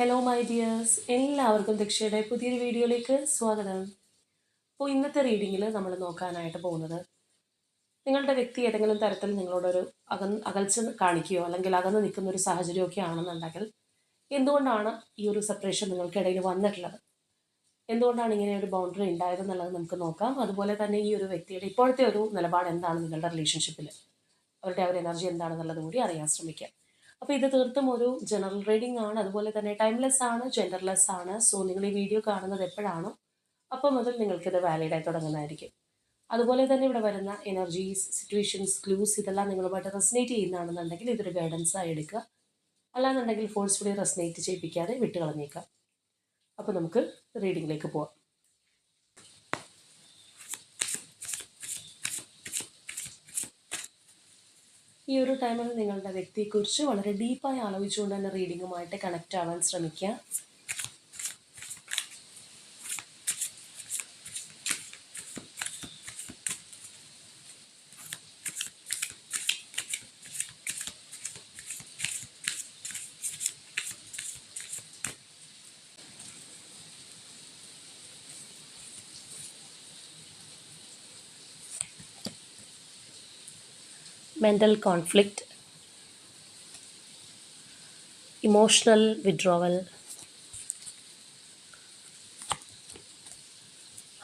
Hello my dears, എല്ലാവർക്കും ദക്ഷയുടെ പുതിയൊരു വീഡിയോയിലേക്ക് സ്വാഗതം. അപ്പോൾ ഇന്നത്തെ റീഡിങ്ങിൽ നമ്മൾ നോക്കാനായിട്ട് പോകുന്നത്, നിങ്ങളുടെ വ്യക്തി ഏതെങ്കിലും തരത്തിൽ നിങ്ങളോടൊരു അകൽച്ച കാണിക്കുകയോ അല്ലെങ്കിൽ അകന്ന് നിൽക്കുന്ന ഒരു സാഹചര്യമൊക്കെ ആണെന്നുണ്ടെങ്കിൽ എന്തുകൊണ്ടാണ് ഈ ഒരു സെപ്പറേഷൻ നിങ്ങൾക്കിടയിൽ വന്നിട്ടുള്ളത്, എന്തുകൊണ്ടാണ് ഇങ്ങനെ ഒരു ബൗണ്ടറി ഉണ്ടായതെന്നുള്ളത് നമുക്ക് നോക്കാം. അതുപോലെ തന്നെ ഈ ഒരു വ്യക്തിയുടെ ഇപ്പോഴത്തെ ഒരു നിലപാട് എന്താണ് നിങ്ങളുടെ റിലേഷൻഷിപ്പിൽ, അവരുടെ ആ ഒരു എനർജി എന്താണെന്നുള്ളത് കൂടി അറിയാൻ ശ്രമിക്കാം. അപ്പോൾ ഇത് തീർത്തും ഒരു ജനറൽ റീഡിംഗ് ആണ്, അതുപോലെ തന്നെ ടൈംലെസ് ആണ്, ജെൻഡർലെസ് ആണ്. സോ നിങ്ങൾ ഈ വീഡിയോ കാണുന്നത് എപ്പോഴാണോ അപ്പോൾ മുതൽ നിങ്ങൾക്കിത് വാലിഡായി തുടങ്ങുന്നതായിരിക്കും. അതുപോലെ തന്നെ ഇവിടെ വരുന്ന എനർജീസ്, സിറ്റുവേഷൻസ്, ക്ലൂസ് ഇതെല്ലാം നിങ്ങളുമായിട്ട് റെസനേറ്റ് ചെയ്യുന്നതാണെന്നുണ്ടെങ്കിൽ ഇതൊരു ഗൈഡൻസ് ആയി എടുക്കുക. അല്ലാന്നുണ്ടെങ്കിൽ ഫോഴ്സ്ഫുള്ളി റെസനേറ്റ് ചെയ്യിപ്പിക്കാതെ വിട്ടുകളഞ്ഞേക്കാം. അപ്പോൾ നമുക്ക് റീഡിങ്ങിലേക്ക് പോവാം. ഈ ഒരു ടൈമിൽ നിങ്ങളുടെ വ്യക്തിയെക്കുറിച്ച് വളരെ ഡീപ്പായി ആലോചിച്ചുകൊണ്ട് തന്നെ റീഡിങ്ങുമായിട്ട് കണക്റ്റ് ആവാൻ ശ്രമിക്കുക. Mental conflict, emotional withdrawal,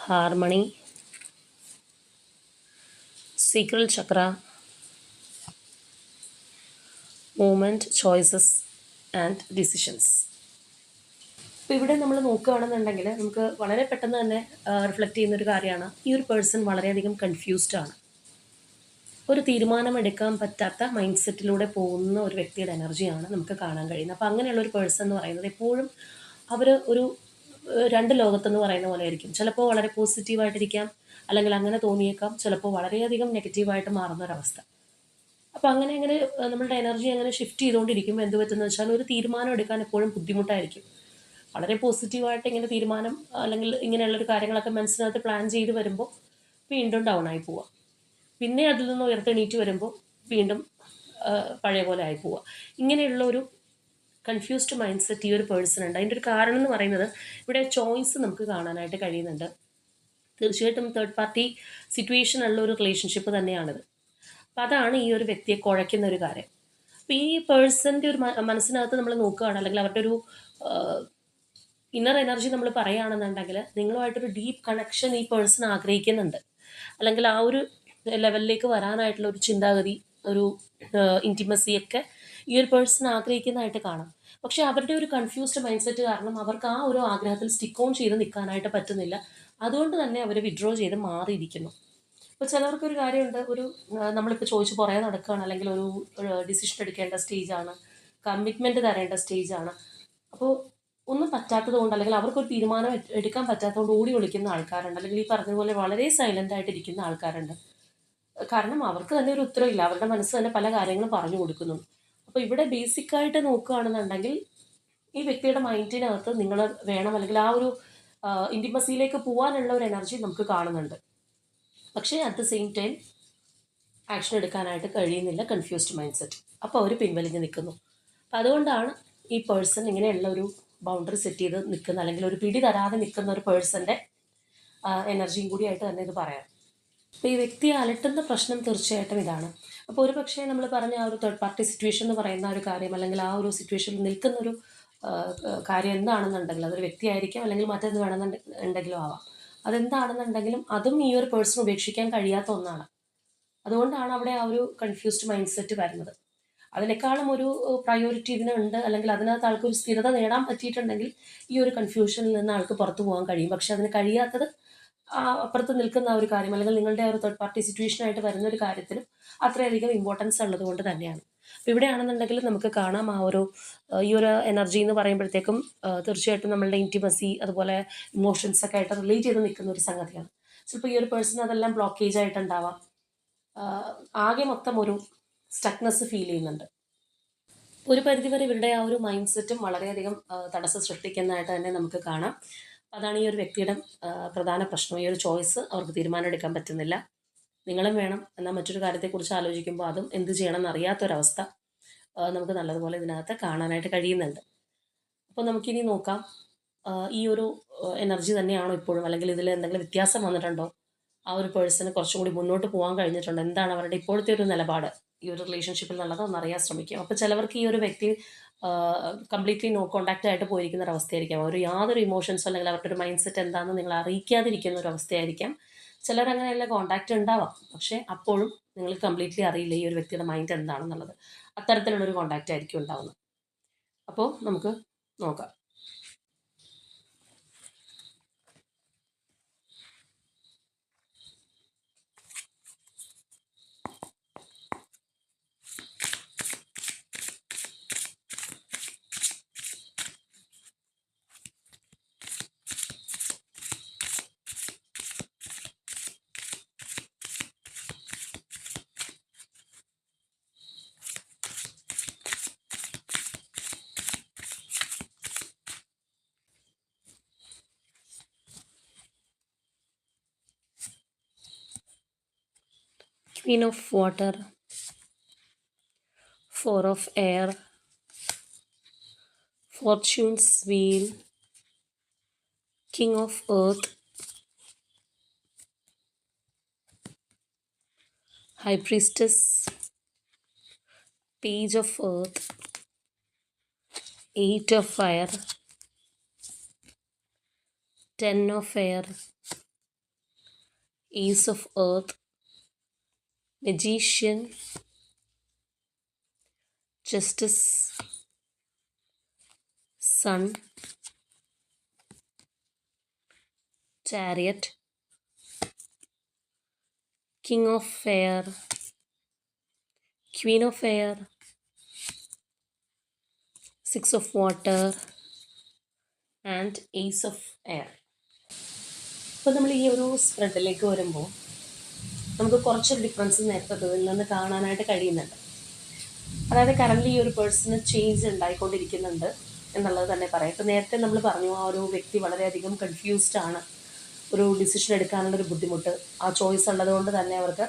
harmony, sacral chakra, movement, choices and decisions. ഇപ്പോൾ ഇവിടെ നമ്മൾ നോക്കുകയാണെന്നുണ്ടെങ്കിൽ നമുക്ക് വളരെ പെട്ടെന്ന് തന്നെ റിഫ്ലക്റ്റ് ചെയ്യുന്നൊരു കാര്യമാണ്, ഈ ഒരു പേഴ്സൺ വളരെയധികം കൺഫ്യൂസ്ഡ് ആണ്. ഒരു തീരുമാനമെടുക്കാൻ പറ്റാത്ത മൈൻഡ് സെറ്റിലൂടെ പോകുന്ന ഒരു വ്യക്തിയുടെ എനർജിയാണ് നമുക്ക് കാണാൻ കഴിയുന്നത്. അപ്പോൾ അങ്ങനെയുള്ള ഒരു പേഴ്സൺ എന്ന് പറയുന്നത് എപ്പോഴും അവർ ഒരു രണ്ട് ലോകത്തെന്ന് പറയുന്ന പോലെ ആയിരിക്കും. ചിലപ്പോൾ വളരെ പോസിറ്റീവായിട്ടിരിക്കാം, അല്ലെങ്കിൽ അങ്ങനെ തോന്നിയേക്കാം, ചിലപ്പോൾ വളരെയധികം നെഗറ്റീവായിട്ട് മാറുന്നൊരവസ്ഥ. അപ്പോൾ അങ്ങനെ നമ്മളുടെ എനർജി അങ്ങനെ ഷിഫ്റ്റ് ചെയ്തുകൊണ്ടിരിക്കുമ്പോൾ എന്ത് പറ്റുന്നത് വെച്ചാൽ ഒരു തീരുമാനം എടുക്കാൻ എപ്പോഴും ബുദ്ധിമുട്ടായിരിക്കും. വളരെ പോസിറ്റീവായിട്ട് ഇങ്ങനെ തീരുമാനം അല്ലെങ്കിൽ ഇങ്ങനെയുള്ളൊരു കാര്യങ്ങളൊക്കെ മനസ്സിനകത്ത് പ്ലാൻ ചെയ്ത് വരുമ്പോൾ വീണ്ടും ഡൗൺ ആയി പോവുക. പിന്നെ അതിൽ നിന്ന് ഉയർത്തെണീറ്റ് വരുമ്പോൾ വീണ്ടും പഴയ പോലെ ആയി പോവുക. ഇങ്ങനെയുള്ള ഒരു കൺഫ്യൂസ്ഡ് മൈൻഡ് സെറ്റ് ഈ ഒരു പേഴ്സൺ ഉണ്ട്. അതിൻ്റെ ഒരു കാരണം എന്ന് പറയുന്നത് ഇവിടെ ചോയ്സ് നമുക്ക് കാണാനായിട്ട് കഴിയുന്നുണ്ട്. തീർച്ചയായിട്ടും തേർഡ് പാർട്ടി സിറ്റുവേഷൻ ഉള്ള ഒരു റിലേഷൻഷിപ്പ് തന്നെയാണിത്. അപ്പം അതാണ് ഈ ഒരു വ്യക്തിയെ കുഴയ്ക്കുന്ന ഒരു കാര്യം. അപ്പോൾ ഈ പേഴ്സൻ്റെ ഒരു മനസ്സിനകത്ത് നമ്മൾ നോക്കുകയാണ്, അല്ലെങ്കിൽ അവരുടെ ഒരു ഇന്നർ എനർജി നമ്മൾ പറയുകയാണെന്നുണ്ടെങ്കിൽ നിങ്ങളുമായിട്ടൊരു ഡീപ്പ് കണക്ഷൻ ഈ പേഴ്സൺ ആഗ്രഹിക്കുന്നുണ്ട്, അല്ലെങ്കിൽ ആ ഒരു ലെവലിലേക്ക് വരാനായിട്ടുള്ള ഒരു ചിന്താഗതി, ഒരു ഇൻറ്റിമസിയൊക്കെ ഈ ഒരു പേഴ്സൺ ആഗ്രഹിക്കുന്നതായിട്ട് കാണാം. പക്ഷേ അവരുടെ ഒരു കൺഫ്യൂസ്ഡ് മൈൻഡ് സെറ്റ് കാരണം അവർക്ക് ആ ഒരു ആഗ്രഹത്തിൽ സ്റ്റിക്ക് ഓൺ ചെയ്ത് നിൽക്കാനായിട്ട് പറ്റുന്നില്ല. അതുകൊണ്ട് തന്നെ അവർ വിഡ്രോ ചെയ്ത് മാറിയിരിക്കുന്നു. ഇപ്പോൾ ചിലവർക്കൊരു കാര്യമുണ്ട്, ഒരു നമ്മളിപ്പോൾ ചോദിച്ച് പുറകെ നടക്കുകയാണ്, അല്ലെങ്കിൽ ഒരു ഡിസിഷൻ എടുക്കേണ്ട സ്റ്റേജാണ്, കമ്മിറ്റ്മെൻറ്റ് തരേണ്ട സ്റ്റേജാണ്. അപ്പോൾ ഒന്നും പറ്റാത്തത് കൊണ്ട്, അല്ലെങ്കിൽ അവർക്കൊരു തീരുമാനം എടുക്കാൻ പറ്റാത്തതുകൊണ്ട് ഓടി ഒളിക്കുന്ന ആൾക്കാരുണ്ട്, അല്ലെങ്കിൽ ഈ പറഞ്ഞതുപോലെ വളരെ സൈലൻ്റ് ആയിട്ടിരിക്കുന്ന ആൾക്കാരുണ്ട്. കാരണം അവർക്ക് തന്നെ ഒരു ഉത്തരവില്ല, അവരുടെ മനസ്സ് തന്നെ പല കാര്യങ്ങളും പറഞ്ഞു കൊടുക്കുന്നു. അപ്പോൾ ഇവിടെ ബേസിക്കായിട്ട് നോക്കുകയാണെന്നുണ്ടെങ്കിൽ ഈ വ്യക്തിയുടെ മൈൻഡിനകത്ത് നിങ്ങൾ വേണം, അല്ലെങ്കിൽ ആ ഒരു ഇൻറ്റിമസിയിലേക്ക് പോകാനുള്ള ഒരു എനർജി നമുക്ക് കാണുന്നുണ്ട്. പക്ഷേ at the same time action എടുക്കാനായിട്ട് കഴിയുന്നില്ല, കൺഫ്യൂസ്ഡ് മൈൻഡ് സെറ്റ്. അപ്പോൾ അവർ പിൻവലിഞ്ഞ് നിൽക്കുന്നു. അപ്പം അതുകൊണ്ടാണ് ഈ പേഴ്സൺ ഇങ്ങനെയുള്ള ഒരു ബൗണ്ടറി സെറ്റ് ചെയ്ത് നിൽക്കുന്ന, അല്ലെങ്കിൽ ഒരു പിടി തരാതെ നിൽക്കുന്ന ഒരു പേഴ്സൻ്റെ എനർജിയും കൂടിയായിട്ട് തന്നെ ഇത് പറയാം. അപ്പോൾ ഈ വ്യക്തിയെ അലട്ടുന്ന പ്രശ്നം തീർച്ചയായിട്ടും ഇതാണ്. അപ്പോൾ ഒരു പക്ഷേ നമ്മൾ പറഞ്ഞ ആ ഒരു തേർഡ് പാർട്ടി സിറ്റുവേഷൻ എന്ന് പറയുന്ന ഒരു കാര്യം, അല്ലെങ്കിൽ ആ ഒരു സിറ്റുവേഷനിൽ നിൽക്കുന്നൊരു കാര്യം എന്താണെന്നുണ്ടെങ്കിൽ അതൊരു വ്യക്തിയായിരിക്കാം, അല്ലെങ്കിൽ മറ്റൊന്ന് വേണമെന്നുണ്ടെങ്കിലും ആവാം. അതെന്താണെന്നുണ്ടെങ്കിലും അതും ഈ ഒരു പേഴ്സൺ ഉപേക്ഷിക്കാൻ കഴിയാത്ത ഒന്നാണ്. അതുകൊണ്ടാണ് അവിടെ ആ ഒരു കൺഫ്യൂസ്ഡ് മൈൻഡ് സെറ്റ് വരുന്നത്. അതിനേക്കാളും ഒരു പ്രയോറിറ്റി ഇതിനുണ്ട്, അല്ലെങ്കിൽ അതിനകത്ത് ആൾക്കൊരു സ്ഥിരത നേടാൻ പറ്റിയിട്ടുണ്ടെങ്കിൽ ഈ ഒരു കൺഫ്യൂഷനിൽ നിന്ന് ആൾക്ക് പുറത്തു പോകാൻ കഴിയും. പക്ഷെ അതിന് കഴിയാത്തത് അപ്പുറത്ത് നിൽക്കുന്ന ഒരു കാര്യം, അല്ലെങ്കിൽ നിങ്ങളുടെ ഒരു തേർഡ് പാർട്ടി സിറ്റുവേഷനായിട്ട് വരുന്ന ഒരു കാര്യത്തിനും അത്രയധികം ഇമ്പോർട്ടൻസ് ഉള്ളത് കൊണ്ട് തന്നെയാണ്. അപ്പോൾ ഇവിടെയാണെന്നുണ്ടെങ്കിൽ നമുക്ക് കാണാം ആ ഒരു ഈ ഒരു എനർജി എന്ന് പറയുമ്പോഴത്തേക്കും തീർച്ചയായിട്ടും നമ്മളുടെ ഇൻറ്റിമസി, അതുപോലെ ഇമോഷൻസ് ഒക്കെ ആയിട്ട് റിലേറ്റ് ചെയ്ത് നിൽക്കുന്ന ഒരു സംഗതിയാണ്. ചിലപ്പോൾ ഈ ഒരു പേഴ്സൺ അതെല്ലാം ബ്ലോക്കേജ് ആയിട്ടുണ്ടാവാം. ആകെ മൊത്തം ഒരു സ്റ്റക്നെസ് ഫീൽ ചെയ്യുന്നുണ്ട്. ഒരു പരിധിവരെ ഇവരുടെ ആ ഒരു മൈൻഡ് സെറ്റും വളരെയധികം തടസ്സം സൃഷ്ടിക്കുന്നതായിട്ട് തന്നെ നമുക്ക് കാണാം. അതാണ് ഈ ഒരു വ്യക്തിയുടെ പ്രധാന പ്രശ്നം. ഈ ഒരു ചോയ്സ് അവർക്ക് തീരുമാനം എടുക്കാൻ പറ്റുന്നില്ല. നിങ്ങളും വേണം, എന്നാൽ മറ്റൊരു കാര്യത്തെക്കുറിച്ച് ആലോചിക്കുമ്പോൾ അതും എന്ത് ചെയ്യണമെന്ന് അറിയാത്തൊരവസ്ഥ നമുക്ക് നല്ലതുപോലെ ഇതിനകത്ത് കാണാനായിട്ട് കഴിയുന്നുണ്ട്. അപ്പോൾ നമുക്കിനി നോക്കാം ഈ ഒരു എനർജി തന്നെയാണോ ഇപ്പോഴും, അല്ലെങ്കിൽ ഇതിൽ എന്തെങ്കിലും വ്യത്യാസം വന്നിട്ടുണ്ടോ, ആ ഒരു പേഴ്സണ് കുറച്ചും കൂടി മുന്നോട്ട് പോകാൻ കഴിഞ്ഞിട്ടുണ്ടോ, എന്താണ് അവരുടെ ഇപ്പോഴത്തെ ഒരു നിലപാട് ഈ ഒരു റിലേഷൻഷിപ്പിൽ എന്നുള്ളത് ഒന്നറിയാൻ ശ്രമിക്കും. അപ്പോൾ ചിലവർക്ക് ഈ ഒരു വ്യക്തി കംപ്ലീറ്റ്ലി നോ കോൺടാക്റ്റ് ആയിട്ട് പോയിരിക്കുന്ന ഒരു അവസ്ഥയായിരിക്കാം. ഒരു യാതൊരു ഇമോഷൻസോ അല്ലെങ്കിൽ അവരുടെ ഒരു മൈൻഡ് സെറ്റ് എന്താണെന്ന് നിങ്ങൾ അറിയിക്കാതിരിക്കുന്ന ഒരു അവസ്ഥയായിരിക്കാം. ചിലർ അങ്ങനെയല്ല, കോൺടാക്റ്റ് ഉണ്ടാവാം, പക്ഷേ അപ്പോഴും നിങ്ങൾക്ക് കംപ്ലീറ്റ്ലി അറിയില്ല ഈ ഒരു വ്യക്തിയുടെ മൈൻഡ് എന്താണെന്നുള്ളത്. അത്തരത്തിലുള്ളൊരു കോൺടാക്റ്റ് ആയിരിക്കും ഉണ്ടാവുന്നത്. അപ്പോൾ നമുക്ക് നോക്കാം. Queen of Water, Four of Air, Fortune's Wheel, King of Earth, High Priestess, Page of Earth, Eight of Fire, Ten of Air, Ace of Earth, Magician, Justice, Sun, Chariot, King of Air, Queen of Air, Six of Water and Ace of Air. അപ്പോൾ നമ്മൾ ഈ ഒരു സ്പ്രെഡിലേക്ക് വരുമ്പോൾ നമുക്ക് കുറച്ചൊരു difference നേരത്തെ ഇതിൽ നിന്ന് കാണാനായിട്ട് കഴിയുന്നുണ്ട്. അതായത് കറൻ്റ് ഈ ഒരു പേഴ്സണ് ചേഞ്ച് ഉണ്ടായിക്കൊണ്ടിരിക്കുന്നുണ്ട് എന്നുള്ളത് തന്നെ പറയാം. ഇപ്പോൾ നേരത്തെ നമ്മൾ പറഞ്ഞു ആ ഒരു വ്യക്തി വളരെയധികം കൺഫ്യൂസ്ഡ് ആണ്, ഒരു ഡിസിഷൻ എടുക്കാനുള്ളൊരു ബുദ്ധിമുട്ട്, ആ ചോയ്സ് ഉള്ളതുകൊണ്ട് തന്നെ അവർക്ക്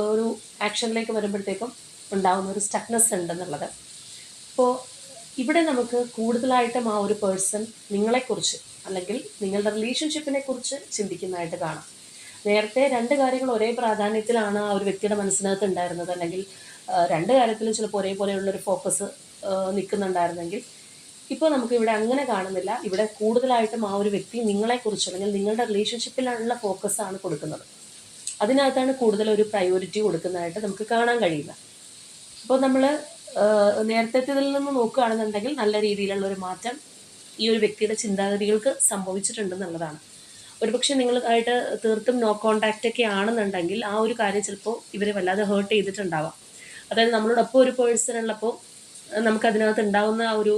ഒരു ആക്ഷനിലേക്ക് വരുമ്പോഴത്തേക്കും ഉണ്ടാകുന്ന ഒരു സ്റ്റക്നെസ് ഉണ്ടെന്നുള്ളത്. അപ്പോൾ ഇവിടെ നമുക്ക് കൂടുതലായിട്ടും ആ ഒരു പേഴ്സൺ നിങ്ങളെക്കുറിച്ച് അല്ലെങ്കിൽ നിങ്ങളുടെ റിലേഷൻഷിപ്പിനെ കുറിച്ച് ചിന്തിക്കുന്നതായിട്ട് കാണാം. നേരത്തെ രണ്ട് കാര്യങ്ങൾ ഒരേ പ്രാധാന്യത്തിലാണ് ആ ഒരു വ്യക്തിയുടെ മനസ്സിനകത്ത് ഉണ്ടായിരുന്നത്, അല്ലെങ്കിൽ രണ്ട് കാര്യത്തിലും ചിലപ്പോൾ ഒരേപോലെയുള്ളൊരു ഫോക്കസ് നിൽക്കുന്നുണ്ടായിരുന്നെങ്കിൽ ഇപ്പോൾ നമുക്ക് ഇവിടെ അങ്ങനെ കാണുന്നില്ല. ഇവിടെ കൂടുതലായിട്ടും ആ ഒരു വ്യക്തി നിങ്ങളെക്കുറിച്ച് അല്ലെങ്കിൽ നിങ്ങളുടെ റിലേഷൻഷിപ്പിലുള്ള ഫോക്കസാണ് കൊടുക്കുന്നത്. അതിനകത്താണ് കൂടുതൽ ഒരു പ്രയോറിറ്റി കൊടുക്കുന്നതായിട്ട് നമുക്ക് കാണാൻ കഴിയുക. അപ്പോൾ നമ്മൾ നേരത്തെ ഇതിൽ നിന്ന് നോക്കുകയാണെന്നുണ്ടെങ്കിൽ നല്ല രീതിയിലുള്ള ഒരു മാറ്റം ഈ ഒരു വ്യക്തിയുടെ ചിന്താഗതികൾക്ക് സംഭവിച്ചിട്ടുണ്ടെന്നുള്ളതാണ്. ഒരുപക്ഷെ നിങ്ങളായിട്ട് തീർത്തും നോ കോൺടാക്റ്റ് ഒക്കെ ആണെന്നുണ്ടെങ്കിൽ ആ ഒരു കാര്യം ചിലപ്പോൾ ഇവരെ വല്ലാതെ ഹേർട്ട് ചെയ്തിട്ടുണ്ടാവാം. അതായത് നമ്മളോടൊപ്പം ഒരു പേഴ്സൺ ഉള്ളപ്പോൾ നമുക്കതിനകത്ത് ഉണ്ടാകുന്ന ആ ഒരു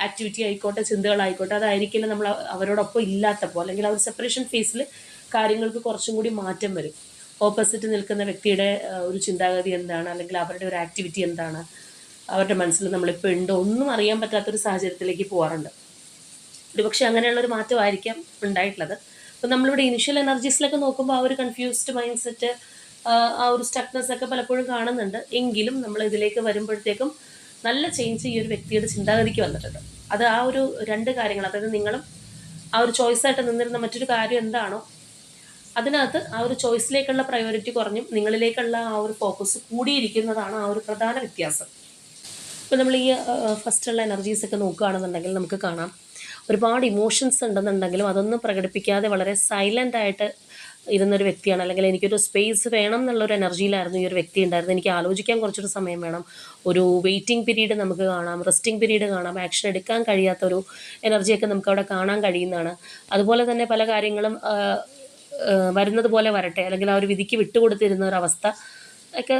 ആക്ടിവിറ്റി ആയിക്കോട്ടെ, ചിന്തകളായിക്കോട്ടെ, അതായിരിക്കില്ല നമ്മൾ അവരോടൊപ്പം ഇല്ലാത്തപ്പോൾ, അല്ലെങ്കിൽ ആ ഒരു സെപ്പറേഷൻ ഫേസിൽ കാര്യങ്ങൾക്ക് കുറച്ചും കൂടി മാറ്റം വരും. ഓപ്പോസിറ്റ് നിൽക്കുന്ന വ്യക്തിയുടെ ഒരു ചിന്താഗതി എന്താണ്, അല്ലെങ്കിൽ അവരുടെ ഒരു ആക്ടിവിറ്റി എന്താണ്, അവരുടെ മനസ്സിൽ നമ്മളിപ്പോൾ ഉണ്ടോ ഒന്നും അറിയാൻ പറ്റാത്തൊരു സാഹചര്യത്തിലേക്ക് പോകാറുണ്ട്. ഒരുപക്ഷെ അങ്ങനെയുള്ളൊരു മാറ്റമായിരിക്കാം ഉണ്ടായിട്ടുള്ളത്. അപ്പോൾ നമ്മളിവിടെ ഇനിഷ്യൽ എനർജീസിലൊക്കെ നോക്കുമ്പോൾ ആ ഒരു കൺഫ്യൂസ്ഡ് മൈൻഡ് സെറ്റ്, ആ ഒരു സ്റ്റക്നെസ് ഒക്കെ പലപ്പോഴും കാണുന്നുണ്ട്. എങ്കിലും നമ്മൾ ഇതിലേക്ക് വരുമ്പോഴത്തേക്കും നല്ല ചേഞ്ച് ഈ ഒരു വ്യക്തിയുടെ ചിന്താഗതിക്ക് വന്നിട്ടുണ്ട്. അത് ആ ഒരു രണ്ട് കാര്യങ്ങൾ, അതായത് നിങ്ങളും ആ ഒരു ചോയ്സായിട്ട് നിന്നിരുന്ന മറ്റൊരു കാര്യം എന്താണോ അതിനകത്ത് ആ ഒരു ചോയ്സിലേക്കുള്ള പ്രയോറിറ്റി കുറഞ്ഞും നിങ്ങളിലേക്കുള്ള ആ ഒരു ഫോക്കസ് കൂടിയിരിക്കുന്നതാണ് ആ ഒരു പ്രധാന വ്യത്യാസം. ഇപ്പോൾ നമ്മൾ ഈ ഫസ്റ്റുള്ള എനർജീസൊക്കെ നോക്കുകയാണെന്നുണ്ടെങ്കിൽ നമുക്ക് കാണാം ഒരുപാട് ഇമോഷൻസ് ഉണ്ടെന്നുണ്ടെങ്കിലും അതൊന്നും പ്രകടിപ്പിക്കാതെ വളരെ സൈലൻ്റ് ആയിട്ട് ഇരുന്നൊരു വ്യക്തിയാണ്, അല്ലെങ്കിൽ എനിക്കൊരു സ്പേസ് വേണം എന്നുള്ളൊരു എനർജിയിലായിരുന്നു ഈ ഒരു വ്യക്തി ഉണ്ടായിരുന്നത്. എനിക്ക് ആലോചിക്കാൻ കുറച്ചൊരു സമയം വേണം, ഒരു വെയിറ്റിംഗ് പീരീഡ് നമുക്ക് കാണാം, റെസ്റ്റിംഗ് പീരീഡ് കാണാം, ആക്ഷൻ എടുക്കാൻ കഴിയാത്തൊരു എനർജിയൊക്കെ നമുക്ക് അവിടെ കാണാൻ കഴിയുന്നതാണ്. അതുപോലെ തന്നെ പല കാര്യങ്ങളും വരുന്നത് പോലെ വരട്ടെ, അല്ലെങ്കിൽ ആ ഒരു വിധിക്ക് വിട്ടുകൊടുത്തിരുന്ന ഒരവസ്ഥ ഒക്കെ,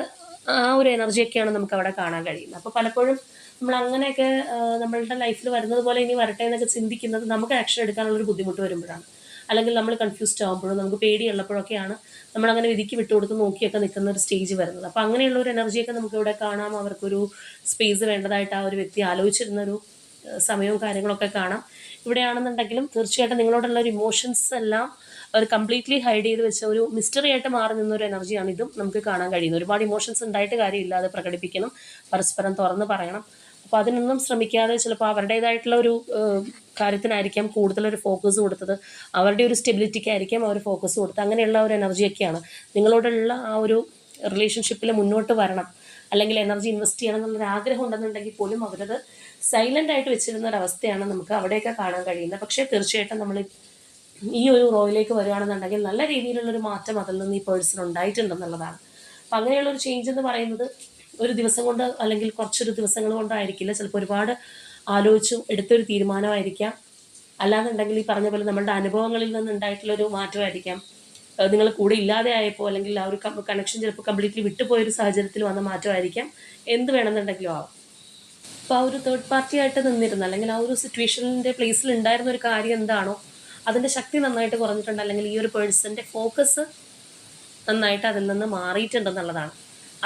ആ ഒരു എനർജിയൊക്കെയാണ് നമുക്ക് അവിടെ കാണാൻ കഴിയുന്നത്. അപ്പോൾ പലപ്പോഴും നമ്മൾ അങ്ങനെയൊക്കെ നമ്മളുടെ ലൈഫിൽ വരുന്നത് പോലെ ഇനി വരട്ടെ എന്നൊക്കെ ചിന്തിക്കുന്നത് നമുക്ക് ആക്ഷൻ എടുക്കാനുള്ളൊരു ബുദ്ധിമുട്ട് വരുമ്പോഴാണ്, അല്ലെങ്കിൽ നമ്മൾ കൺഫ്യൂസ്ഡ് ആകുമ്പോഴും നമുക്ക് പേടിയുള്ളപ്പോഴൊക്കെയാണ് നമ്മളങ്ങനെ വിധിക്ക് വിട്ടുകൊടുത്ത് നോക്കിയൊക്കെ നിൽക്കുന്ന ഒരു സ്റ്റേജ് വരുന്നത്. അപ്പോൾ അങ്ങനെയുള്ള ഒരു എനർജിയൊക്കെ നമുക്കിവിടെ കാണാം. അവർക്കൊരു സ്പേസ് വേണ്ടതായിട്ട് ആ ഒരു വ്യക്തി ആലോചിച്ചിരുന്നൊരു സമയവും കാര്യങ്ങളൊക്കെ കാണാം. ഇവിടെയാണെന്നുണ്ടെങ്കിലും തീർച്ചയായിട്ടും നിങ്ങളോടുള്ള ഒരു ഇമോഷൻസ് എല്ലാം അവർ കംപ്ലീറ്റ്ലി ഹൈഡ് ചെയ്ത് വെച്ച ഒരു മിസ്റ്ററി ആയിട്ട് മാറി നിന്നൊരു എനർജിയാണ് ഇതും നമുക്ക് കാണാൻ കഴിയുന്നത്. ഒരുപാട് ഇമോഷൻസ് ഉണ്ടായിട്ട് കാര്യമില്ല, അത് പ്രകടിപ്പിക്കണം, പരസ്പരം തുറന്ന് പറയണം. അപ്പോൾ അതിനൊന്നും ശ്രമിക്കാതെ ചിലപ്പോൾ അവരുടേതായിട്ടുള്ള ഒരു കാര്യത്തിനായിരിക്കാം കൂടുതലൊരു ഫോക്കസ് കൊടുത്തത്, അവരുടെ ഒരു സ്റ്റെബിലിറ്റിക്കായിരിക്കാം അവർ ഫോക്കസ് കൊടുത്തത്. അങ്ങനെയുള്ള ഒരു എനർജിയൊക്കെയാണ്. നിങ്ങളോടുള്ള ആ ഒരു റിലേഷൻഷിപ്പിൽ മുന്നോട്ട് വരണം, അല്ലെങ്കിൽ എനർജി ഇൻവെസ്റ്റ് ചെയ്യണം എന്നുള്ളൊരു ആഗ്രഹം ഉണ്ടെന്നുണ്ടെങ്കിൽ പോലും അവരത് സൈലൻ്റ് ആയിട്ട് വെച്ചിരുന്ന ഒരവസ്ഥയാണ് നമുക്ക് അവിടെയൊക്കെ കാണാൻ കഴിയുന്നത്. പക്ഷേ തീർച്ചയായിട്ടും നമ്മൾ ഈ ഒരു റോയിലേക്ക് വരികയാണെന്നുണ്ടെങ്കിൽ നല്ല രീതിയിലുള്ളൊരു മാറ്റം അതിൽ നിന്ന് ഈ പേഴ്സൺ ഉണ്ടായിട്ടുണ്ടെന്നുള്ളതാണ്. അപ്പം അങ്ങനെയുള്ളൊരു ചേഞ്ച് എന്ന് പറയുന്നത് ഒരു ദിവസം കൊണ്ട് അല്ലെങ്കിൽ കുറച്ചൊരു ദിവസങ്ങൾ കൊണ്ടായിരിക്കില്ല, ചിലപ്പോൾ ഒരുപാട് ആലോചിച്ചു എടുത്തൊരു തീരുമാനമായിരിക്കാം. അല്ലാന്നുണ്ടെങ്കിൽ ഈ പറഞ്ഞ പോലെ നമ്മളുടെ അനുഭവങ്ങളിൽ നിന്നുണ്ടായിട്ടുള്ളൊരു മാറ്റമായിരിക്കാം. നിങ്ങൾ കൂടെ ഇല്ലാതെ ആയപ്പോൾ അല്ലെങ്കിൽ ആ ഒരു കണക്ഷൻ ചിലപ്പോൾ കംപ്ലീറ്റ്ലി വിട്ടുപോയൊരു സാഹചര്യത്തിൽ വന്ന മാറ്റമായിരിക്കാം. എന്ത് വേണമെന്നുണ്ടെങ്കിലും ആവാം. അപ്പോൾ ആ ഒരു തേർഡ് പാർട്ടി ആയിട്ട് നിന്നിരുന്ന അല്ലെങ്കിൽ ആ ഒരു സിറ്റുവേഷനിൻ്റെ പ്ലേസിൽ ഉണ്ടായിരുന്ന ഒരു കാര്യം എന്താണോ അതിൻ്റെ ശക്തി നന്നായിട്ട് കുറഞ്ഞിട്ടുണ്ട്, അല്ലെങ്കിൽ ഈ ഒരു പേഴ്സൻ്റെ ഫോക്കസ് നന്നായിട്ട് അതിൽ നിന്ന് മാറിയിട്ടുണ്ടെന്നുള്ളതാണ്.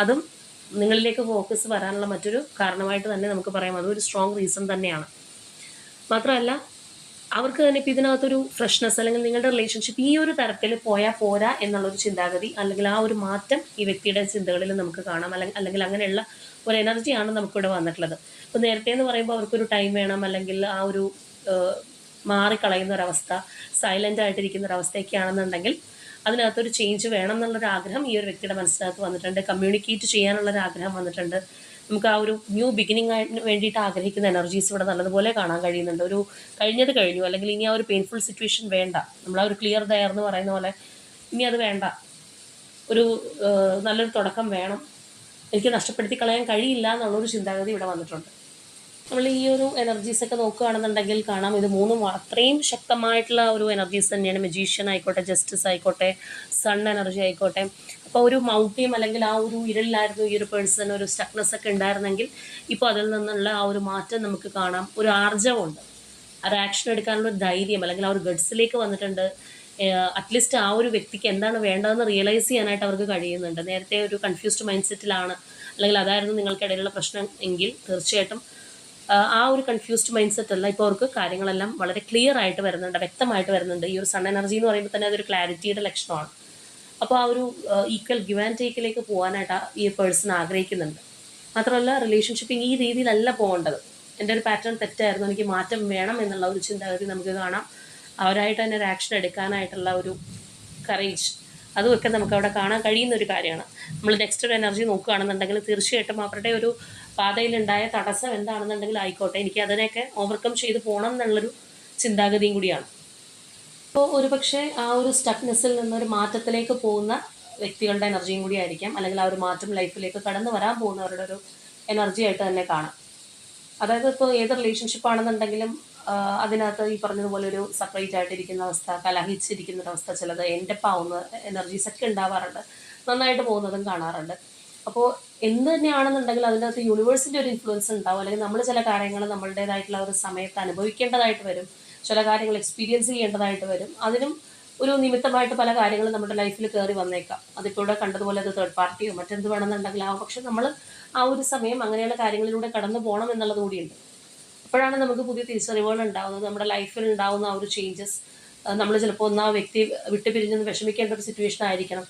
അതും നിങ്ങളിലേക്ക് ഫോക്കസ് വരാനുള്ള മറ്റൊരു കാരണമായിട്ട് തന്നെ നമുക്ക് പറയാം. അതൊരു സ്ട്രോങ് റീസൺ തന്നെയാണ്. മാത്രമല്ല അവർക്ക് തന്നെ ഇപ്പോൾ ഇതിനകത്തൊരു ഫ്രഷ്നെസ് അല്ലെങ്കിൽ നിങ്ങളുടെ റിലേഷൻഷിപ്പ് ഈ ഒരു തരത്തിൽ പോയാൽ പോരാ എന്നുള്ളൊരു ചിന്താഗതി അല്ലെങ്കിൽ ആ ഒരു മാറ്റം ഈ വ്യക്തിയുടെ ചിന്തകളിൽ നമുക്ക് കാണാം. അല്ലെങ്കിൽ അങ്ങനെയുള്ള ഒരു എനർജിയാണ് നമുക്കിവിടെ വന്നിട്ടുള്ളത്. ഇപ്പോൾ നേരത്തെ എന്ന് പറയുമ്പോൾ അവർക്കൊരു ടൈം വേണം, അല്ലെങ്കിൽ ആ ഒരു മാറിക്കളയുന്ന ഒരവസ്ഥ, സൈലൻ്റ് ആയിട്ടിരിക്കുന്ന ഒരവസ്ഥയൊക്കെ ആണെന്നുണ്ടെങ്കിൽ അതിനകത്തൊരു ചേഞ്ച് വേണം എന്നുള്ളൊരു ആഗ്രഹം ഈ ഒരു വ്യക്തിയുടെ മനസ്സിനകത്ത് വന്നിട്ടുണ്ട്. കമ്മ്യൂണിക്കേറ്റ് ചെയ്യാനുള്ളൊരു ആഗ്രഹം വന്നിട്ടുണ്ട്. നമുക്ക് ആ ഒരു ന്യൂ ബിഗിനിങ് വേണ്ടിയിട്ട് ആഗ്രഹിക്കുന്ന എനർജീസ് ഇവിടെ നല്ലതുപോലെ കാണാൻ കഴിയുന്നുണ്ട്. ഒരു കഴിഞ്ഞത് കഴിഞ്ഞു, അല്ലെങ്കിൽ ഇനി ആ ഒരു പെയിൻഫുൾ സിറ്റുവേഷൻ വേണ്ട, നമ്മൾ ആ ഒരു ക്ലിയർ ദയർ എന്ന് പറയുന്ന പോലെ ഇനി അത് വേണ്ട, ഒരു നല്ലൊരു തുടക്കം വേണം, എനിക്ക് നഷ്ടപ്പെടുത്തി കളയാൻ കഴിയില്ല എന്നുള്ളൊരു ചിന്താഗതി ഇവിടെ വന്നിട്ടുണ്ട്. നമ്മൾ ഈ ഒരു എനർജീസൊക്കെ നോക്കുകയാണെന്നുണ്ടെങ്കിൽ കാണാം, ഇത് മൂന്നും അത്രയും ശക്തമായിട്ടുള്ള ഒരു എനർജീസ് തന്നെയാണ്. മജീഷ്യൻ ആയിക്കോട്ടെ, ജസ്റ്റിസ് ആയിക്കോട്ടെ, സൺ എനർജി ആയിക്കോട്ടെ. അപ്പോൾ ഒരു മൗട്ടിയും അല്ലെങ്കിൽ ആ ഒരു ഇരുളിലായിരുന്നു ഈ ഒരു പേഴ്സൺ, ഒരു സ്റ്റക്നെസ് ഒക്കെ ഉണ്ടായിരുന്നെങ്കിൽ ഇപ്പോൾ അതിൽ നിന്നുള്ള ആ ഒരു മാറ്റം നമുക്ക് കാണാം. ഒരു ആർജവമുണ്ട്, ഒരു ആക്ഷൻ എടുക്കാനുള്ള ഒരു ധൈര്യം അല്ലെങ്കിൽ ആ ഒരു ഗഡ്സിലേക്ക് വന്നിട്ടുണ്ട്. അറ്റ്ലീസ്റ്റ് ആ ഒരു വ്യക്തിക്ക് എന്താണ് വേണ്ടതെന്ന് റിയലൈസ് ചെയ്യാനായിട്ട് അവർക്ക് കഴിയുന്നുണ്ട്. നേരത്തെ ഒരു കൺഫ്യൂസ്ഡ് മൈൻഡ് സെറ്റിലാണ്, അല്ലെങ്കിൽ അതായിരുന്നു നിങ്ങൾക്കിടയിലുള്ള പ്രശ്നം എങ്കിൽ തീർച്ചയായിട്ടും ആ ഒരു കൺഫ്യൂസ്ഡ് മൈൻഡ് സെറ്റ് അല്ല, ഇപ്പോൾ അവർക്ക് കാര്യങ്ങളെല്ലാം വളരെ ക്ലിയർ ആയിട്ട് വരുന്നുണ്ട്, വ്യക്തമായിട്ട് വരുന്നുണ്ട്. ഈ ഒരു സൺ എനർജി എന്ന് പറയുമ്പോൾ തന്നെ അതൊരു ക്ലാരിറ്റിയുടെ ലക്ഷണമാണ്. അപ്പോൾ ആ ഒരു ഈക്വൽ ഗിവ് ആൻഡ് ടേക്കിലേക്ക് പോകാനായിട്ട് ഈ പേഴ്സൺ ആഗ്രഹിക്കുന്നുണ്ട്. മാത്രമല്ല റിലേഷൻഷിപ്പ് ഈ രീതിയിലല്ല പോകേണ്ടത്, എൻ്റെ ഒരു പാറ്റേൺ തെറ്റായിരുന്നു, എനിക്ക് മാറ്റം വേണം എന്നുള്ള ഒരു ചിന്താഗതി നമുക്ക് കാണാം. അവരായിട്ട് തന്നെ ഒരു ആക്ഷൻ എടുക്കാനായിട്ടുള്ള ഒരു കറേജ്, അതുമൊക്കെ നമുക്ക് അവിടെ കാണാൻ കഴിയുന്ന ഒരു കാര്യമാണ്. നമ്മൾ നെക്സ്റ്റ് ഒരു എനർജി നോക്കുകയാണെന്നുണ്ടെങ്കിൽ തീർച്ചയായിട്ടും അവരുടെ ഒരു പാതയിലുണ്ടായ തടസ്സം എന്താണെന്നുണ്ടെങ്കിൽ ആയിക്കോട്ടെ, എനിക്ക് അതിനെയൊക്കെ ഓവർകം ചെയ്ത് പോകണം എന്നുള്ളൊരു ചിന്താഗതിയും കൂടിയാണ്. അപ്പോൾ ഒരുപക്ഷെ ആ ഒരു സ്റ്റക്നെസ്സിൽ നിന്നൊരു മാറ്റത്തിലേക്ക് പോകുന്ന വ്യക്തികളുടെ എനർജിയും കൂടി ആയിരിക്കാം, അല്ലെങ്കിൽ ആ ഒരു മാറ്റം ലൈഫിലേക്ക് കടന്നു വരാൻ പോകുന്നവരുടെ ഒരു എനർജി ആയിട്ട് തന്നെ കാണാം. അതായത് ഇപ്പോൾ ഏത് റിലേഷൻഷിപ്പ് ആണെന്നുണ്ടെങ്കിലും അതിനകത്ത് ഈ പറഞ്ഞതുപോലെ ഒരു സെപ്പറേറ്റ് ആയിട്ടിരിക്കുന്ന അവസ്ഥ, കലഹിച്ചിരിക്കുന്ന ഒരവസ്ഥ, ചിലത് എൻഡപ്പ് ആവുന്ന എനർജീസൊക്കെ ഉണ്ടാവാറുണ്ട്, നന്നായിട്ട് പോകുന്നതും കാണാറുണ്ട്. അപ്പോൾ എന്ത് തന്നെയാണെന്നുണ്ടെങ്കിൽ അതിനകത്ത് യൂണിവേഴ്സിൻ്റെ ഒരു ഇൻഫ്ലുവൻസ് ഉണ്ടാവും, അല്ലെങ്കിൽ നമ്മൾ ചില കാര്യങ്ങൾ നമ്മളുടേതായിട്ടുള്ള ഒരു സമയത്ത് അനുഭവിക്കേണ്ടതായിട്ട് വരും, ചില കാര്യങ്ങൾ എക്സ്പീരിയൻസ് ചെയ്യേണ്ടതായിട്ട് വരും. അതിനും ഒരു നിമിത്തമായിട്ട് പല കാര്യങ്ങളും നമ്മുടെ ലൈഫിൽ കയറി വന്നേക്കാം. അതിപ്പോൾ ഇവിടെ കണ്ടതുപോലെ അത് തേർഡ് പാർട്ടിയോ മറ്റെന്ത് വേണമെന്നുണ്ടെങ്കിൽ ആവും. പക്ഷെ നമ്മൾ ആ ഒരു സമയം അങ്ങനെയുള്ള കാര്യങ്ങളിലൂടെ കടന്നു പോകണം എന്നുള്ളത് കൂടിയുണ്ട്. അപ്പോഴാണ് നമുക്ക് പുതിയ തിരിച്ചറിവുകൾ ഉണ്ടാകുന്നത്, നമ്മുടെ ലൈഫിൽ ഉണ്ടാകുന്ന ആ ഒരു ചേഞ്ചസ്. നമ്മൾ ചിലപ്പോൾ ഒന്ന് ആ വ്യക്തി വിട്ടുപിരിഞ്ഞെന്ന് വിഷമിക്കേണ്ട ഒരു സിറ്റുവേഷൻ ആയിരിക്കണം,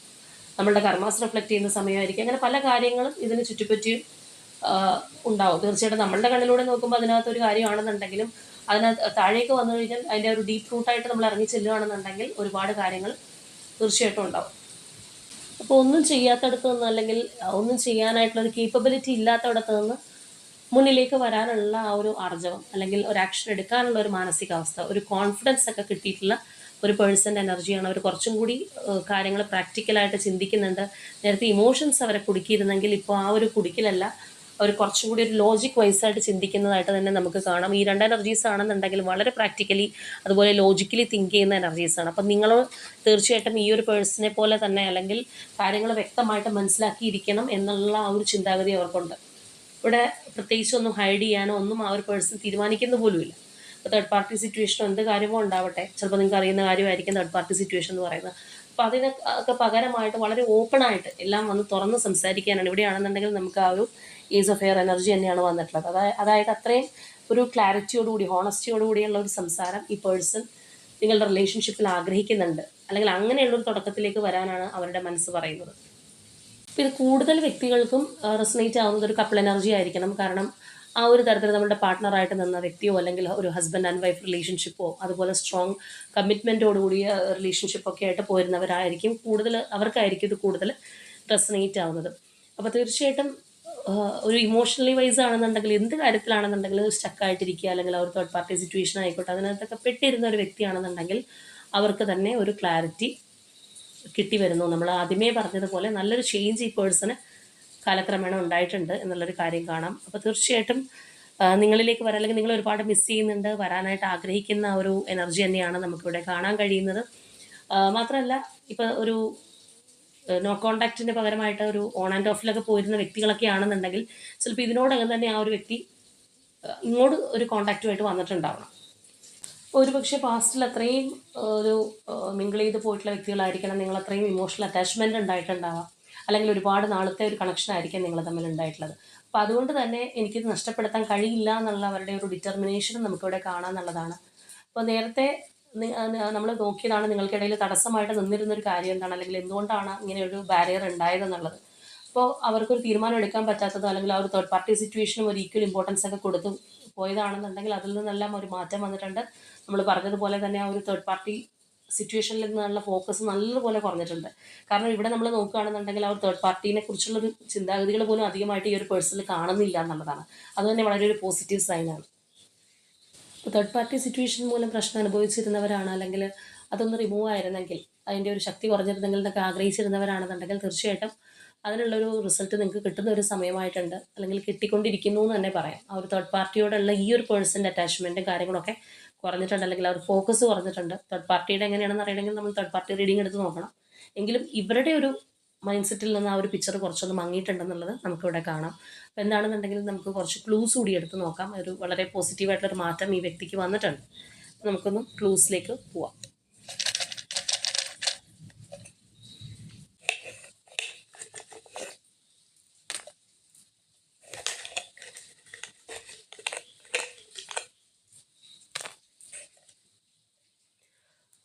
നമ്മളുടെ കർമാസ് റിഫ്ലക്റ്റ് ചെയ്യുന്ന സമയമായിരിക്കും. അങ്ങനെ പല കാര്യങ്ങളും ഇതിന് ചുറ്റിപ്പറ്റി ഉണ്ടാവും. തീർച്ചയായിട്ടും നമ്മളുടെ കണ്ണിലൂടെ നോക്കുമ്പോൾ അതിനകത്തൊരു കാര്യമാണെന്നുണ്ടെങ്കിലും അതിനകത്ത് താഴേക്ക് വന്നു കഴിഞ്ഞാൽ അതിൻ്റെ ഒരു ഡീപ്പ് റൂട്ടായിട്ട് നമ്മൾ ഇറങ്ങി ചെല്ലുകയാണെന്നുണ്ടെങ്കിൽ ഒരുപാട് കാര്യങ്ങൾ തീർച്ചയായിട്ടും ഉണ്ടാവും. അപ്പോൾ ഒന്നും ചെയ്യാത്തടത്ത് നിന്ന്, അല്ലെങ്കിൽ ഒന്നും ചെയ്യാനായിട്ടുള്ളൊരു കേപ്പബിലിറ്റി ഇല്ലാത്തടത്ത് നിന്ന് മുന്നിലേക്ക് വരാനുള്ള ആ ഒരു ആർജവം, അല്ലെങ്കിൽ ഒരു ആക്ഷൻ എടുക്കാനുള്ള ഒരു മാനസികാവസ്ഥ, ഒരു കോൺഫിഡൻസ് ഒക്കെ കിട്ടിയിട്ടുള്ള ഒരു പേഴ്സൻ്റെ എനർജിയാണ്. അവർ കുറച്ചും കൂടി കാര്യങ്ങൾ പ്രാക്ടിക്കലായിട്ട് ചിന്തിക്കുന്നുണ്ട്. നേരത്തെ ഇമോഷൻസ് അവരെ കുടുക്കിയിരുന്നെങ്കിൽ ഇപ്പോൾ ആ ഒരു കുടുക്കിലല്ല, അവർ കുറച്ചും കൂടി ഒരു ലോജിക് വൈസായിട്ട് ചിന്തിക്കുന്നതായിട്ട് തന്നെ നമുക്ക് കാണാം. ഈ രണ്ട് എനർജീസ് ആണെന്നുണ്ടെങ്കിൽ വളരെ പ്രാക്ടിക്കലി അതുപോലെ ലോജിക്കലി തിങ്ക് ചെയ്യുന്ന എനർജീസാണ്. അപ്പം നിങ്ങൾ തീർച്ചയായിട്ടും ഈ ഒരു പേഴ്സണെ പോലെ തന്നെ, അല്ലെങ്കിൽ കാര്യങ്ങൾ വ്യക്തമായിട്ട് മനസ്സിലാക്കിയിരിക്കണം എന്നുള്ള ആ ഒരു ചിന്താഗതി അവർക്കുണ്ട്. ഇവിടെ പ്രത്യേകിച്ച് ഒന്നും ഹൈഡ് ചെയ്യാനോ ഒന്നും ആ ഒരു പേഴ്സൺ തീരുമാനിക്കുന്ന പോലുമില്ല. ഇപ്പോൾ തേർഡ് പാർട്ടി സിറ്റുവേഷനോ എന്ത് കാര്യമോ ഉണ്ടാവട്ടെ, ചിലപ്പോൾ നിങ്ങൾക്ക് അറിയുന്ന കാര്യമായിരിക്കും തേർഡ് പാർട്ടി സിറ്റുവേഷൻ എന്ന് പറയുന്നത്. അപ്പോൾ അതിനൊക്കെ പകരമായിട്ട് വളരെ ഓപ്പണായിട്ട് എല്ലാം വന്ന് തുറന്ന് സംസാരിക്കാനാണ്. ഇവിടെയാണെന്നുണ്ടെങ്കിൽ നമുക്ക് ആ ഒരു ഏസ് ഓഫ് എയർ എനർജി തന്നെയാണ് വന്നിട്ടുള്ളത്. അതായത് അത്രയും ഒരു ക്ലാരിറ്റിയോടുകൂടി, ഹോണസ്റ്റിയോടുകൂടിയുള്ള ഒരു സംസാരം ഈ പേഴ്സൺ നിങ്ങളുടെ റിലേഷൻഷിപ്പിൽ ആഗ്രഹിക്കുന്നുണ്ട്, അല്ലെങ്കിൽ അങ്ങനെയുള്ളൊരു തുടക്കത്തിലേക്ക് വരാനാണ് അവരുടെ മനസ്സ് പറയുന്നത്. അപ്പോൾ ഇത് കൂടുതൽ വ്യക്തികൾക്കും റെസനേറ്റ് ആവുന്നത് ഒരു കപ്പിൾ എനർജി ആയിരിക്കണം. കാരണം ആ ഒരു തരത്തിൽ നമ്മുടെ പാർട്ട്ണറായിട്ട് നിന്ന വ്യക്തിയോ അല്ലെങ്കിൽ ഒരു ഹസ്ബൻഡ് ആൻഡ് വൈഫ് റിലേഷൻഷിപ്പോ അതുപോലെ സ്ട്രോങ് കമ്മിറ്റ്മെൻറ്റോടുകൂടിയ റിലേഷൻഷിപ്പൊക്കെ ആയിട്ട് പോരുന്നവരായിരിക്കും കൂടുതൽ, അവർക്കായിരിക്കും ഇത് കൂടുതൽ റെസനേറ്റ് ആവുന്നത്. അപ്പോൾ തീർച്ചയായിട്ടും ഒരു ഇമോഷണലി വൈസ് ആണെന്നുണ്ടെങ്കിൽ എന്ത് കാര്യത്തിലാണെന്നുണ്ടെങ്കിൽ സ്റ്റക്കായിട്ടിരിക്കുക അല്ലെങ്കിൽ ആ ഒരു തേർഡ് പാർട്ടി സിറ്റുവേഷൻ ആയിക്കോട്ടെ അതിനകത്തൊക്കെ പെട്ടിരുന്ന ഒരു വ്യക്തിയാണെന്നുണ്ടെങ്കിൽ അവർക്ക് തന്നെ ഒരു ക്ലാരിറ്റി കിട്ടി വരുന്നു. നമ്മൾ ആദ്യമേ പറഞ്ഞതുപോലെ നല്ലൊരു ചേഞ്ച് ഈ പേഴ്സണ് കാലക്രമേണ ഉണ്ടായിട്ടുണ്ട് എന്നുള്ളൊരു കാര്യം കാണാം. അപ്പോൾ തീർച്ചയായിട്ടും നിങ്ങളിലേക്ക് വരാൻ അല്ലെങ്കിൽ നിങ്ങൾ ഒരുപാട് മിസ് ചെയ്യുന്നുണ്ട്, വരാനായിട്ട് ആഗ്രഹിക്കുന്ന ഒരു എനർജി തന്നെയാണ് നമുക്കിവിടെ കാണാൻ കഴിയുന്നത്. മാത്രമല്ല ഇപ്പോൾ ഒരു നോ കോണ്ടാക്റ്റിന് പകരമായിട്ട് ഒരു ഓൺ ആൻഡ് ഓഫിലൊക്കെ പോയിരുന്ന വ്യക്തികളൊക്കെ ആണെന്നുണ്ടെങ്കിൽ ചിലപ്പോൾ ഇതിനോടകം തന്നെ ആ ഒരു വ്യക്തി ഇങ്ങോട്ട് ഒരു കോണ്ടാക്റ്റുമായിട്ട് വന്നിട്ടുണ്ടാവണം. ഒരുപക്ഷെ പാസ്റ്റിൽ അത്രയും ഒരു മിങ്കിൾ ചെയ്ത് പോയിട്ടുള്ള വ്യക്തികളായിരിക്കണം, നിങ്ങൾ അത്രയും ഇമോഷണൽ അറ്റാച്ച്മെൻറ്റ് ഉണ്ടായിട്ടുണ്ടാവാം, അല്ലെങ്കിൽ ഒരുപാട് നാളത്തെ ഒരു കണക്ഷൻ ആയിരിക്കാം നിങ്ങൾ തമ്മിൽ ഉണ്ടായിട്ടുള്ളത്. അപ്പോൾ അതുകൊണ്ട് തന്നെ എനിക്കിത് നഷ്ടപ്പെടുത്താൻ കഴിയില്ല എന്നുള്ള അവരുടെ ഒരു ഡിറ്റർമിനേഷനും നമുക്കിവിടെ കാണാമെന്നുള്ളതാണ്. അപ്പോൾ നേരത്തെ നമ്മൾ നോക്കിയതാണ് നിങ്ങൾക്കിടയിൽ തടസ്സമായിട്ട് നിന്നിരുന്നൊരു കാര്യം എന്താണ്, അല്ലെങ്കിൽ എന്തുകൊണ്ടാണ് ഇങ്ങനെ ഒരു ബാരിയർ ഉണ്ടായതെന്നുള്ളത്. അപ്പോൾ അവർക്കൊരു തീരുമാനം എടുക്കാൻ പറ്റാത്തതോ അല്ലെങ്കിൽ ആ ഒരു തേർഡ് പാർട്ടി സിറ്റുവേഷനും ഒരു ഈക്വൽ ഇമ്പോർട്ടൻസ് ഒക്കെ കൊടുത്തു പോയതാണെന്നുണ്ടെങ്കിൽ അതിൽ നിന്നെല്ലാം ഒരു മാറ്റം വന്നിട്ടുണ്ട്. നമ്മൾ പറഞ്ഞതുപോലെ തന്നെ ആ ഒരു തേർഡ് പാർട്ടി സിറ്റുവേഷനിൽ നിന്നുള്ള ഫോക്കസ് നല്ലതുപോലെ കുറഞ്ഞിട്ടുണ്ട്. കാരണം ഇവിടെ നമ്മൾ നോക്കുകയാണെന്നുണ്ടെങ്കിൽ ആ ഒരു തേർഡ് പാർട്ടീനെ കുറിച്ചുള്ളൊരു ചിന്താഗതികൾ പോലും അധികമായിട്ട് ഈ ഒരു പേഴ്സണിൽ കാണുന്നില്ല എന്നുള്ളതാണ്. അതുതന്നെ വളരെ ഒരു പോസിറ്റീവ് സൈനാണ്. ഇപ്പോൾ തേർഡ് പാർട്ടി സിറ്റുവേഷൻ മൂലം പ്രശ്നം അനുഭവിച്ചിരുന്നവരാണ്, അല്ലെങ്കിൽ അതൊന്ന് റിമൂവ് ആയിരുന്നെങ്കിൽ, അതിൻ്റെ ഒരു ശക്തി കുറഞ്ഞിരുന്നെങ്കിൽ എന്നൊക്കെ ആഗ്രഹിച്ചിരുന്നവരാണെന്നുണ്ടെങ്കിൽ തീർച്ചയായിട്ടും അതിനുള്ളൊരു റിസൾട്ട് നിങ്ങൾക്ക് കിട്ടുന്ന ഒരു സമയമായിട്ടുണ്ട്, അല്ലെങ്കിൽ കിട്ടിക്കൊണ്ടിരിക്കുന്നു എന്ന് തന്നെ പറയാം. ആ ഒരു തേർഡ് പാർട്ടിയോടുള്ള ഈ ഒരു പേഴ്സൻ്റെ അറ്റാച്ച്മെൻറ്റും കാര്യങ്ങളൊക്കെ കുറഞ്ഞിട്ടുണ്ട്, അല്ലെങ്കിൽ ആ ഒരു ഫോക്കസ് കുറഞ്ഞിട്ടുണ്ട്. തേർഡ് പാർട്ടിയുടെ എങ്ങനെയാണെന്ന് അറിയണമെങ്കിൽ നമ്മൾ തേർഡ് പാർട്ടി റീഡിംഗ് എടുത്ത് നോക്കണം. എങ്കിലും ഇവരുടെ ഒരു മൈൻഡ് സെറ്റിൽ നിന്ന് ആ ഒരു പിക്ചർ കുറച്ചൊന്ന് മങ്ങിയിട്ടുണ്ടെന്നുള്ളത് നമുക്കിവിടെ കാണാം. അപ്പോൾ എന്താണെന്നുണ്ടെങ്കിൽ നമുക്ക് കുറച്ച് ക്ലൂസ് കൂടി എടുത്ത് നോക്കാം. ഒരു വളരെ പോസിറ്റീവായിട്ടുള്ളൊരു മാറ്റം ഈ വ്യക്തിക്ക് വന്നിട്ടുണ്ട്. നമുക്കൊന്ന് ക്ലൂസിലേക്ക് പോവാം.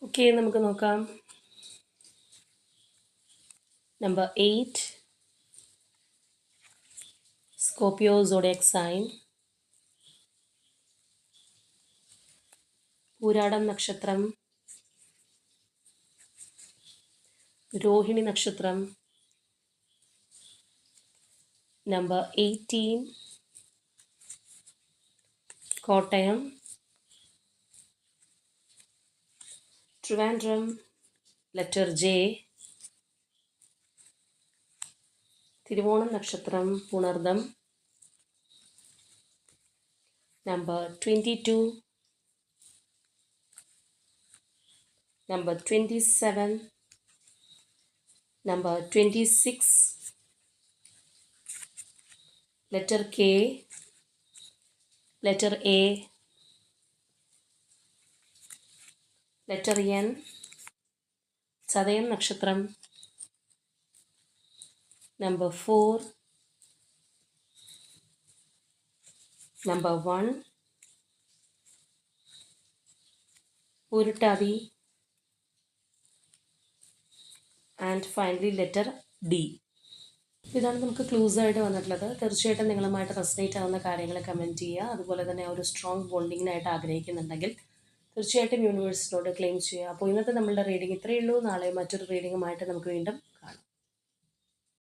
ഓക്കെ, നമുക്ക് നോക്കാം. Number 8, Scorpio zodiac sign. Pooradam നക്ഷത്രം, രോഹിണി നക്ഷത്രം. Number 18, Kottayam, Trivandrum, letter J. Thiruvonam നക്ഷത്രം, Punartham. Number 22, number 27, number 26, letter K, letter A, letter N. Chathayam നക്ഷത്രം. Number 4, number 1, Pururuttathi, and finally letter D. ഇതാണ് നമുക്ക് ക്ലൂസ് ആയിട്ട് വന്നിട്ടുള്ളത്. തീർച്ചയായിട്ടും നിങ്ങളുമായിട്ട് റെസനേറ്റ് ആവുന്ന കാര്യങ്ങൾ കമൻറ്റ് ചെയ്യുക. അതുപോലെ തന്നെ ആ ഒരു സ്ട്രോങ് ബോണ്ടിങ്ങിനായിട്ട് ആഗ്രഹിക്കുന്നുണ്ടെങ്കിൽ തീർച്ചയായിട്ടും യൂണിവേഴ്സിനോട് ക്ലെയിം ചെയ്യുക. അപ്പോൾ ഇന്നത്തെ നമ്മളുടെ റീഡിംഗ് ഇത്രയേ ഉള്ളൂ. നാളെ മറ്റൊരു റീഡിങ്ങുമായിട്ട് നമുക്ക് വീണ്ടും